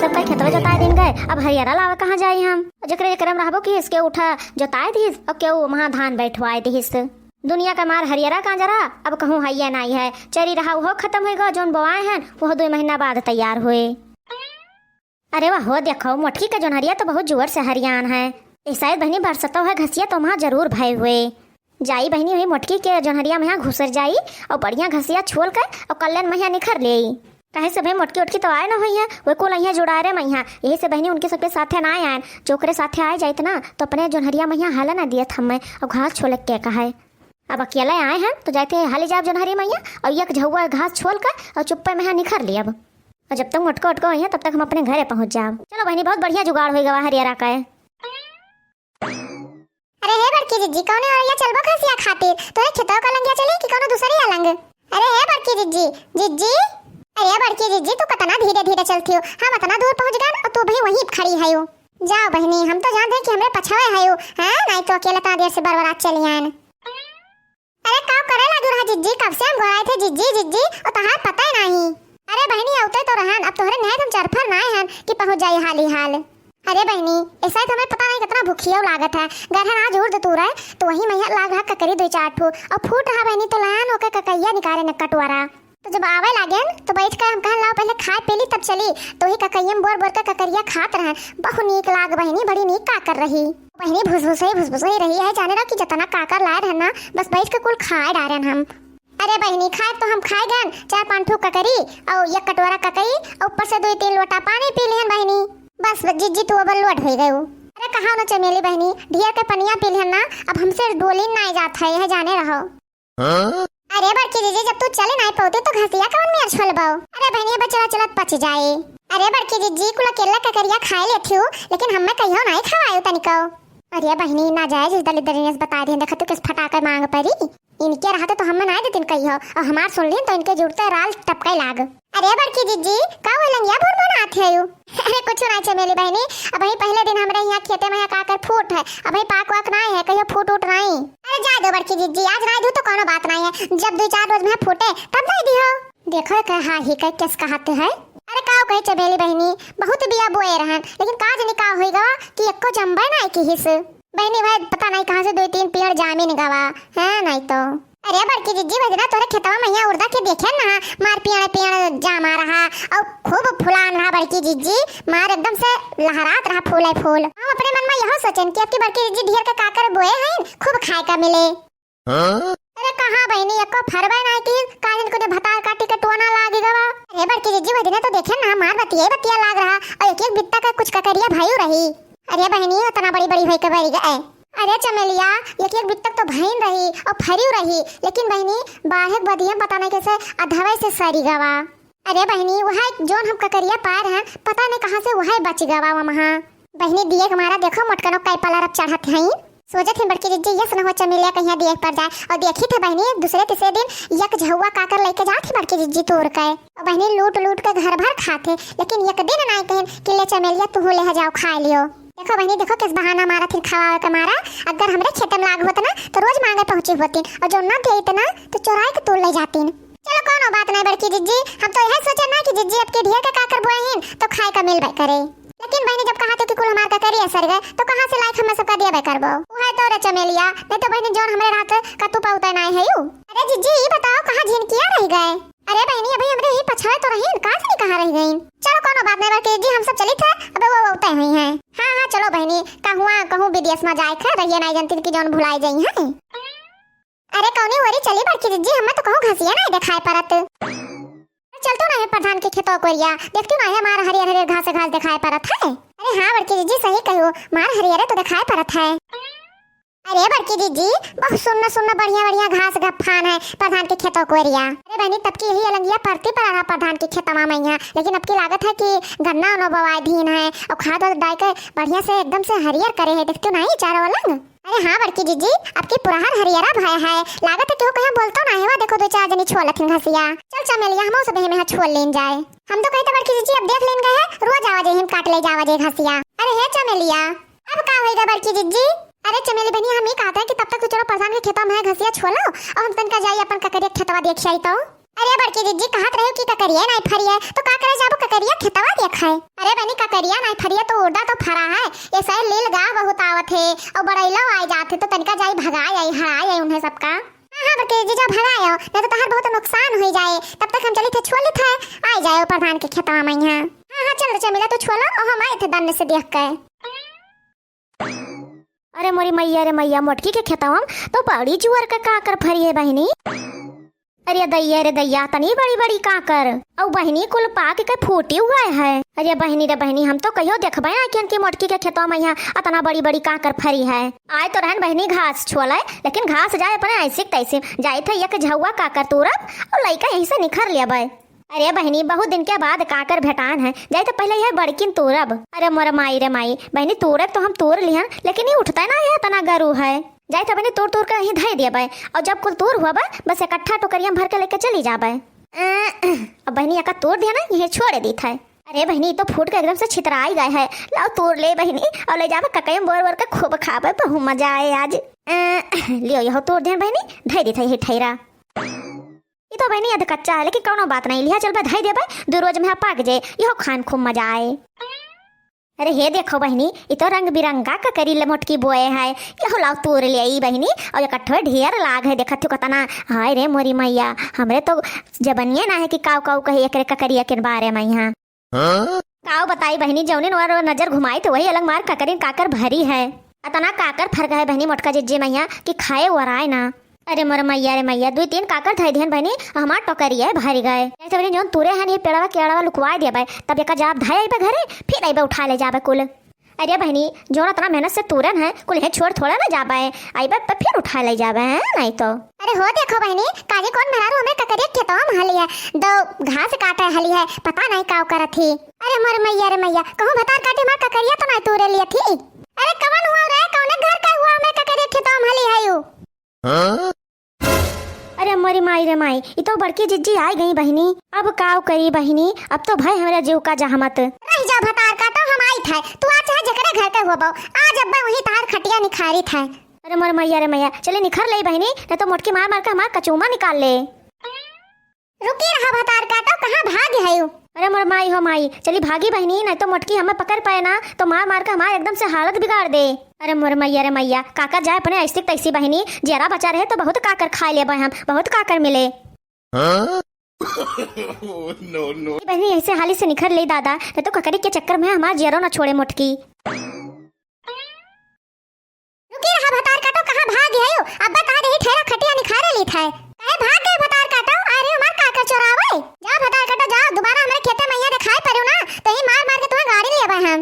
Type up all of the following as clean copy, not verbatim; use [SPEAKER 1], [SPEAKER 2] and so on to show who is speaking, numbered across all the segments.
[SPEAKER 1] सब कई खेतवा जोताए दिन गए, अब हरियारा लावा कहाँ जाई हम। जकरे करम रहबो कि इसके उठा जोताए दिस और केहू वहाँ धान बैठवाए दिस। दुनिया का मार हरियारा कहाँ जरा, अब कहूँ हैया नहीं है। चरी रहा वो खत्म होगा, जोन बोआए हैं वो 2 महीना बाद तैयार हुए। अरे वाह हो देखो मोटकी का जोन हरिया तो बहुत जोर से हरियान है। शायद बहनी बरसतो है घसिया तो वहाँ जरूर भय हुए जाई। बहनी हुई मोटकी के जोन हरिया में घुसर जाई और बढ़िया घसिया छोल कर और कल्याण मैया निखर ले। कहे से भाई मोटकी उटकी तो आए ना हुई है, वे को लहिया जुड़ा रे मैया, यही से बहनी उनके सबके साथे ना आए। चोकरे साथे आए जाइत ना तो अपने जोन हरिया मैया हाला ना दिया हमें और घास छोल के कहा। अब अकेले आए हैं तो जाते हाली जाब जोन हरी मैया और एक झुआ घास छोल कर और चुप्पे में निखर ली। अब और जब तक मोटको उटको आई है तब तक हम अपने घरे पहुंच जाब। चलो बहनी बहुत बढ़िया जुगाड़ हो गवा हरियारा का।
[SPEAKER 2] अरे हे बड़की जिज्जी कौन और ये चलबो खसिया खातिर तोरे खेतों का लंगिया चली कि कोनो दूसरी अलंग। अरे हे बड़की जिज्जी जिज्जी, अरे बड़की जिज्जी तू कितना धीरे धीरे चलती हो, हम इतना दूर पहुंच गए और तू भी वहीं खड़ी है। जाओ बहनी हम तो जानते हैं कि हमरे पछावे है हैं, नहीं तो अकेले ता देर से बरबरात चली आन। अरे काव करे लागू रहा जिज्जी, कब से हम गोराए थे जिज्जी जिज्जी और तहार पता ही नहीं। अरे बहनी औते तो रहन, अब तोहरे नहे तुम चरफर ना हैं कि पहुंच जाई हाली हाल। अरे बहनी ऐसा ही हमें पता नहीं कितना भूखिया लागत है, गरहन आज उड़ तू रहे तो वही मैया लाग रहा ककरी 2-4 ठो और फूट रहा बहनी तो लान होकर ककैया निकाले न कटवारा। तो जब आवे लागे तो बैठ कर हम कहन लाओ पहले खाए पीली तब चली, तो ही ककैया में बोर बोर कर ककरिया खात रहे। बहुत नीक लाग बहनी, बड़ी नीक काकर रही बहनी, भुसभुसई रही है। जाने रहा कि जितना काकर लाए रहना बस बैठ के कुल खाए डारे हम। अरे बहनी खाए तो हम खाए गन 4-5 ठो ककरी और एक कटोरा ककई और ऊपर से 2-3 लोटा पानी पी लिहन बहनी, बस जिज्जी तू अब लोट हो गए। अरे कहाँ न चमेली बहनी ढेर के पनिया पी लिहन ना, अब हमसे डोली नहीं जात है यह जाने रहो। अरे बड़की जीजी जब तू चले नहीं पाते तो घसिया कौन में छोलबाओ। अरे बहनी बचड़ा चलत पच जाए। अरे बड़की जीजी कुल अकेला ककरिया खाए लेती हूँ लेकिन हमें कहियो नहीं खवायो तनिको। अरे बहनी ना जाए जिस दलित दरियस बता दे देखा तू किस फटाके मांग परी, इनके रहते तो हमें नहीं देतिन कहियो और हमार सुन लीन तो इनके जुड़ते राल टपके लाग। अरे बड़की जीजी का लंगिया भून बनाते है। अरे कुछ नहीं चमेली बहनी, अब ही पहले दिन हमारे यहाँ खेते में काकर फूट है, अब ही पाक वाक नहीं है कहियो फूट उठ नहीं। अरे जा दो बड़की जीजी आज नहीं दू तो कोनो बात नहीं है, जब 2-4 रोज में फूटे तब नहीं दियो। देखो कहा ही कह किस कहते है। अरे काव कहे चमेली बहनी बहुत बिया बोए रहन लेकिन काज निकाह होइगा कि एको जंबर नहीं की हिस बहनी भाई पता नहीं कहां से 2-3 पेड़ जामीन गवा है नहीं तो। अरे बड़की जिज्जी बजना तोरे खेतवा मैया उड़दा के देखे ना मार पेड़ जामा रहा और खूब फुलान रहा बड़की जिज्जी, मार एकदम से लहरात रहा फूले फूल। हम अपने मन में यहो सोचन कि आपकी बड़की जिज्जी ढेर के काकर बोए हैं खूब खाए का मिले। अरे कहां बहनी एको फरबे नहीं की काजन को भतार काटी के टोना लागे गवा। अरे बड़की जिज्जी बजना तो देखे ना मार बतिया लाग रहा और एक बित्ता का कुछ ककरिया भाईयो रही। अरे बहनी इतना बड़ी होई के बैठ गए। अरे चमेलिया एक बित्ता तो भईन रही और फरियो रही लेकिन बहनी बाहर बदिया पता नहीं कैसे अधवे से सरी गवा। अरे बहनी वह जोन हम ककरिया पार हैं पता नहीं कहां से वह बच गवा वहां। बहनी दिए हमारा देखो मोटकनो कई पलार चढ़त हैं, सोचत ही बड़की जिज्जी यस न हो चमेलिया कहीं देख पर जाए और देखी थे बहनी दूसरे तीसरे दिन एक झुआ काकर लेके जाती बड़की जिज्जी तोड़ के और बहनी लूट के घर भर खाते लेकिन एक दिन नहीं कहें कि ले चमेलिया तू ले जाओ खा लियो। देखो बहनी देखो किस बहाना मारा फिर खवावे का मारा, अगर हमरे खेत में लाग होता ना तो रोज मांगे पहुंची होती और जो ना थे इतना तो चुराए के तोड़ ले जाती। चलो कोनो बात नहीं बड़की जिज्जी, हम तो यह सोचा ना कि जिज्जी अब के ढेर के काकर बोए तो खाए का मिलबे करे, लेकिन बहनी जब कहा तो कि कुल हमार का करिए सर गए तो कहां से लाइक हमें सबका दिया बे करबो। वो है तो रे चमेलिया नहीं तो बहनी जोन हमरे रात का तू पाउता नहीं है यू। अरे जिज्जी ये बताओ कहां झिनकिया रह गए। अरे बहनी अभी हमरे ही पछाए तो रही कहां से कहां रह गई। चलो कोनो बात नहीं बड़की जिज्जी हम सब चली थे अब वो उतै हुई हैं। हां चलो बहनी कहूं विदेश में जाए खे रहिए नहीं जानती कि जोन भुलाई जाई हैं। अरे कौनी वरी चली बड़की जिज्जी हमें तो कहूं घसिया नहीं दिखाई परत। चलतो ना है प्रधान के खेतों कोरिया देखती ना है हमारा हरियर घास दिखाई परत है। अरे हां बड़की जिज्जी सही कहो मार हरियर तो दिखाई परत है। अरे बड़की जिज्जी बहुत सुन्न बढ़िया घास गफान है प्रधान के खेतों कोरिया। अरे बहनी तब की यही अलंगिया परती पर रहा प्रधान के खेतवा में यहाँ, लेकिन अब की लागत है कि गन्ना उनो बवाए धीन है और खाद डाल कर बढ़िया से एकदम से हरियर करे है देखती नहीं चारों अलग। अरे हाँ बड़की जिज्जी आपकी पुराहर हरियरा भया है लागत है कि वो कहीं बोलतो ना है वा देखो 2-4 जनी छोलथिन घसिया। चल चमेलिया हम सब में छोल लेन जाए। हम तो कहते बड़की जिज्जी अब देख लेन गए है रोज आवा जे हम काट ले जावा जे घसिया। अरे हे चमेलिया अब का होएगा बड़की जिज्जी। अरे चमेली बहनी हम ही कहते हैं कि तब तक तो चलो प्रधान के खेतों में घसिया छोलो और हम तनका जाई अपन ककरिया खेतवा देख आई तो। अरे बड़की जीजी कहत रहे कि ककरिया नहीं फरी है तो का करे जाबो ककरिया खेतवा देखा है। अरे बनी ककरिया नहीं फरी है तो उड़ा तो फरा है। ये सही लील गा बहुत आवत है और बड़ैला आ जाते तो तनिका जाई भगाई आई हराई आई उन्हें सबका। हां बड़की जीजी जा भगायो नहीं तो तहर बहुत नुकसान हो जाए। तब तक हम चली थे छोड़ लेते आ जाए प्रधान के खेतवा में यहां। हां चल चमेला तो छोला और हम आए थे दन्ने से देख के।
[SPEAKER 1] अरे मोरी मैया रे मैया मोटकी के खेतवा तो बड़ी जुअर का काकर फरी है बहनी। अरे दैया तनी बड़ी बड़ी काकर और बहनी कुल पाक के फूटी हुआ है। अरे बहनी रे बहनी हम तो कहियो देखबे आखिन की मोटकी के खेतवा में यहाँ अतना बड़ी बड़ी काकर फरी है। आए तो रहन बहनी घास छोले लेकिन घास जाए अपने ऐसे तैसे जाए थे एक झुआ काकर तोरब और लइका यहीं से निखर लेबे। अरे बहनी बहुत दिन के बाद काकर भेटान है जाए तो पहले यह बड़किन तोरब। अरे मोर माई रे माई बहनी तोरब तो हम तोड़ लिहन लेकिन ये उठता ना है तना गरू है। जाए तो बहनी तोड़ तोड़ कर यहीं धै देबे और जब कुल तोड़ हुआ बा बस इकट्ठा टोकरिया भर के लेके चली जाबे। अब बहनी एक तोड़ दिया ना यही छोड़ दी था। अरे बहनी तो फूट के एकदम से छितराई गए है। लाओ तोड़ ले बहनी और ले जाबे ककैम बोर बोर के खूब खाबे बहुत मजा आए आज। लियो यह तोड़ दिया बहनी धै दी था यही ठहरा। ये तो बहनी अध कच्चा है लेकिन कोनो बात नहीं लिया चल बा धै देबे 2 रोज में पाक जाए यह खान खूब मजा आए। अरे हे देखो बहनी ये तो रंग बिरंगा का करी ले मोटकी बोए है। यह लाओ तोड़ ले आई बहनी और इकट्ठे ढेर लाग है देखत कतना। हाय रे मोरी मैया हमरे तो जबनिए ना है कि काव काव कही एकरे ककरिया के बारे में यहाँ काव बताई बहनी जौनिन वार नजर घुमाई तो वही अलग मार ककरिन काकर भरी है। अतना काकर फर गए बहनी मोटका जिज्जे मैया कि खाए वराए ना। अरे मोर मैया रे मैया 2-3 काकर धै दिहन बहनी हमार टोकरिया भरी गए। ऐसे बहनी जोन तुरे हन ये पेड़वा केड़वा लुकवा देबे तब एक जाब धै आइबे घरे फिर आइबे उठा ले जाबे कुल। अरे बहनी जोन इतना मेहनत से तुरन है कुल है छोड़ थोड़ा ना जाबे आइबे फिर उठा ले जाबे है नहीं तो।
[SPEAKER 2] अरे हो देखो बहनी काजे कौन मेहरारू हमें ककरिया खेतवा में हली है दो घास काटे हली है पता नहीं काव करत थी। अरे मोर मैया रे मैया कहूं भतार काटे मार ककरिया तो नहीं तोरे लिए थी। अरे कवन हुआ रे कौने घर का हुआ हमें ककरिया खेतवा में हली है यू।
[SPEAKER 1] अरे मोरी माई रे माई ये तो बड़की जिज्जी आई गई बहनी अब काव करी बहनी अब तो भाई हमारा जीव का जहमत।
[SPEAKER 2] रह जा भतार काटो हम आई थे तू आज चाहे जकरे घर के होबो आज अब्बा वही तार खटिया निखारी था।
[SPEAKER 1] अरे मोर मैया रे मैया चले निखर ले बहनी नहीं तो मोटकी मार मार के हमारा कचूमा निकाल ले।
[SPEAKER 2] रुकी रहा भतार काटो कहाँ भाग है यू।
[SPEAKER 1] अरे मोर माई हो माई चली भागी बहनी नहीं तो मोटकी हमें पकड़ पाए ना तो मार मार के हमारे एकदम से हालत बिगाड़ दे। अरे मोर मैया रे मैया काकर जाए अपने ऐसी तैसी बहनी जरा बचा रहे तो बहुत काकर खा ले हम बहुत काकर मिले। बहनी ऐसे हाली से निखर ले दादा नहीं तो ककरी के चक्कर में हमारा जरो ना छोड़े मोटकी।
[SPEAKER 2] रुकी रहा भतार काटो कहाँ भाग है यू अब्बा तार यही ठहरा खटिया निखारे ली था काहे भाग गए भतार काटो अरे मार काकर चोरावे जा भतार काटो जा दोबारा हमारे खेते मैया दिखाई पड़ो ना तो ही मार मार के तुम्हें गाड़ी ले आवे हम।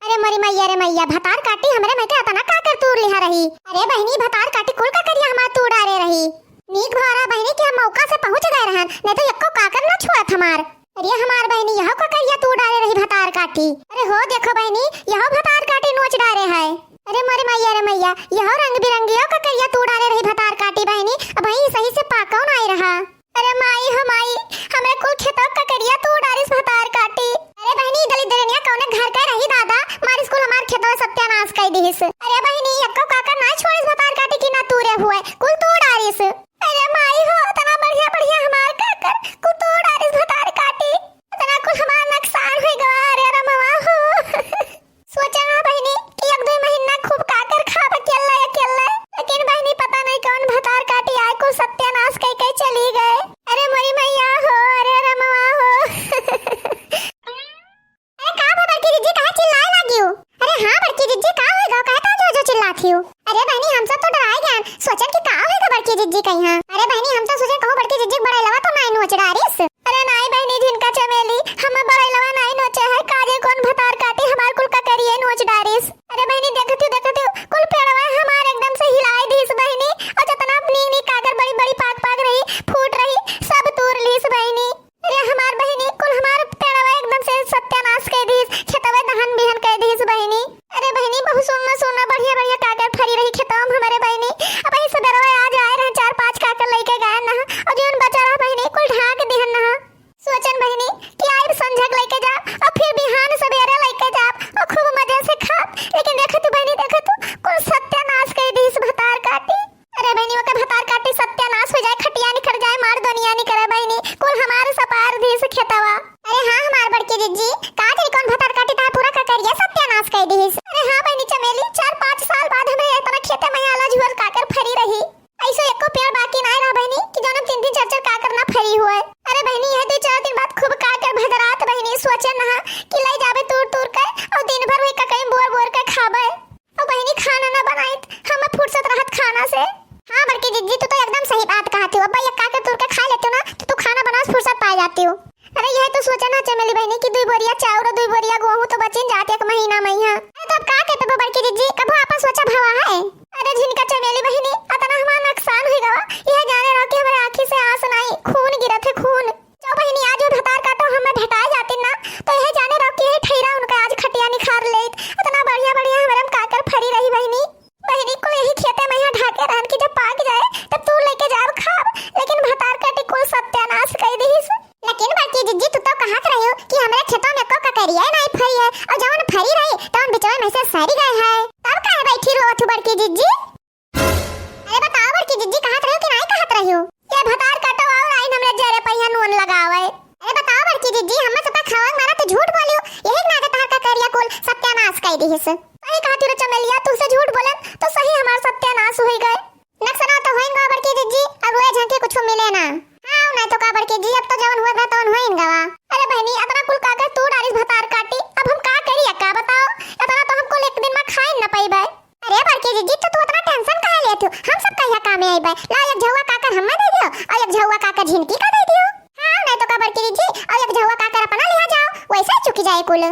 [SPEAKER 2] अरे मोरी मैया रे मैया भतार काटी हमरे में के अतना काकर तूर लिहा रही। अरे बहनी भतार काटी कुल का करिया हमार तूड़ डाले रही नीक भरा बहनी के हम मौका से पहुंच गए रहन नहीं तो यक्को काकर ना छुआत हमार। अरे हमार बहनी यह को करिया तूड़ डाले रही भतार काटी। अरे हो देखो बहनी यह भतार काटी नोच डाले है। अरे मोरी मैया रे मैया यह रंग बिरंगियों का करिया तूड़ डाले रही भतार काटी बहनी अब वही सही से पाकौ ना आई रहा। अरे माई हमाई हमें कुल खेतों का करिया तूड़ डालिस भतार काटी। अरे बहनी दली दरनिया कौने घर का रही दादा मार स्कूल हमार खेतों सत्यानाश कर दिस। अरे बहनी यक्को काकर ना छोड़िस भतार काटी की ना तूरे हुए कुल तूड़ डालिस। अरे माई हो तना बढ़िया बढ़िया हमार काकर कुल तूड़ डालिस भतार काटी तना कुल हमार नुकसान हो गया। अरे रमवा हो सोचा ना बहनी कि 1-2 महीना खूब काकर खा अकेला अकेला लेकिन बहनी पता नहीं कौन भतार काटी आए कुल सत्यानाश कई कई चली गए। अरे मोरी मैया हो अरे रमवा हो। अरे का बड़की जीजी कहां चिल्लाए लगी हो। अरे हां बड़की जीजी का होगा कहता जो चिल्लाती हो। अरे बहनी हम सब तो डराए गए सोचन कि का होगा बड़की जीजी कहीं हां। अरे बहनी हम तो सोचे कहूं बड़की जीजी बड़ा लवा तो नहीं नोच डारिस। अरे नहीं बहनी जिनका चमेली हम बड़ा लवा नहीं नोचे है काजे कौन भतार काटी हमार कुल का करिए नोच डारिस। अरे बहनी देखती कुल पेड़वा हमार एकदम से हिलाई दीस बहनी और जितना नी काकर बड़ी बड़ी पाक पाक रही फूट रही सब तूर लीस बहनी। अरे हमार बहनी कुल हमार पेड़वा एकदम से सत्यानाश कर दीस खेतवा दहन बिहन कर दीस बहनी। अरे बहनी बहुत सुनना बढ़िया बढ़िया काकर फरी रही खेतवा हमारे बहनी अब ऐसे दरवा आज आए रहे 4-5 काकर जीजी का जाने कौन भतार काटी ता पूरा का करिया सत्यानाश कर दी। अरे हां बहनी चमेली 4-5 साल बाद हमें इतना खेते में आला झुर काकर फरी रही। ऐसे एको पेड़ बाकी ना रहा बहनी कि जोन 3-3 4-4 काकर ना फरी हुए। अरे बहनी यह 2-4 दिन बाद खूब काकर भदरात बहनी सोचे ना कि ले जावे तूर के और दिन भर वही का कहीं बोर के खाबे और बहनी खाना ना बनाई हमें फुर्सत रहत खाना से। हां बड़की जीजी तू तो एकदम सही बात कहती हो। अब ये काकर तूर के खा लेती हो ना तो तू खाना बनाने से फुर्सत पा जाती हो। अरे यह तो सोचा ना चमेली बहनी की 2 बोरिया चाउर और 2 बोरिया गेहूं तो बचिन जाते एक महीना में यहाँ। अरे तो अब का कहते हो बड़की जीजी कबो आपन सोचा भावा है। अरे झिनका चमेली बहनी अतना हमारा नुकसान हो गवा यह जाने रहो कि हमारे आंखी से आंसू नहीं खून गिरत है खून। जो बहनी आज भतार काटो हमें भेटा जाती ना तो यह जाने रहो कि यह ठहरा उनका आज खटिया निखार ले इतना बढ़िया हमारे काकर फरी रही बहनी। बहनी को यही खेते में यहाँ ढाके रहन की जब पाक जाए तब तू लेके जाओ खाब लेकिन भतार काटी कुल सत्यानाश कर दी। लेकिन बाकी जीजी तू तो कहत रही हो कि हमारे खेतों में को ककरिया नहीं फरी है और जवन फरी रही तो उन बिचवा में से सरी गए है तब काहे बैठी रहो तू बड़की जीजी। अरे बताओ बड़की जीजी कहत रही हो कि नहीं कहत रही हो। ये भतार काटो और आइन हमरे जरे पहिया नून लगावे। अरे बताओ बड़की जीजी हम सब खावन मारा तो झूठ बोलियो यही ना तार ककरिया कुल सत्यानाश कर दी। सही कहती रो चमेलिया तू से झूठ बोले तो सही हमारा सत्यानाश हो गए। नक्सना तो होइंगा बड़की जीजी अब वो झंके कुछ मिले ना। हां नहीं तो का बड़की जी अब तो जवन हुआ था तवन होइंगा। अरे बहनी इतना कुल काकर तू डालिस भतार काटी अब हम का करिए का बताओ इतना तो हमको एक दिन में खाए न पाइबे। अरे बड़की जीजी तो तू इतना टेंशन काहे लेती हो हम सब कहिया काम में आइबे ला एक झौवा काकर हमें दे दियो और एक झौवा काकर झिनकी का दे दियो। हां नहीं तो का बड़की जीजी और एक झौवा काकर अपना लिया जाओ वैसे चुकी जाए कुल।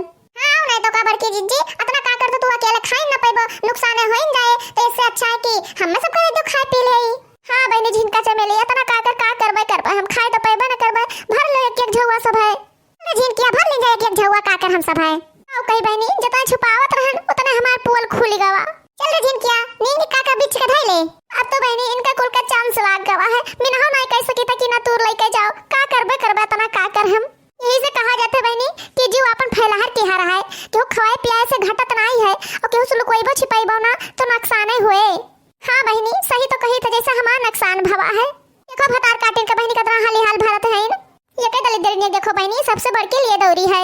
[SPEAKER 2] हां नहीं तो का बड़की जीजी इतना काकर तो तू अकेले खाए न पाइबो नुकसान होइन जाए तो इससे अच्छा है कि हम सब को दो खाए पी ले। हां बहनी झिनका चमेली इतना काकर का करबे हम खाए तो पाइबे न करबे भर ले एक झौवा सब है। अरे झिनकिया भर ले जाए एक झौवा काकर हम सब है आओ कही बहनी जितना छुपावत रहन उतना हमार पोल खुल गवा। चल रे झिनकिया नींद काका बीच के धइले अब तो बहनी इनका कुल का चांस लाग गवा है मिनहो नहीं कह सकी त कि ना तूर लेके जाओ का करबे तना का कर हम। यही से कहा जाता है बहनी कि जीव अपन फैलाहर तिहार है जो खवाए पियाए से घटत नहीं है और केहू से लुकोइबो छिपाइबो ना तो नुकसान हुए। हां बहनी सही तो कही था जैसा हमारा नुकसान भवा है। देखो भतार काटिन का बहनी कितना हाल भारत है ये के दलित देखो बहनी सबसे बड़ के लिए दौरी है।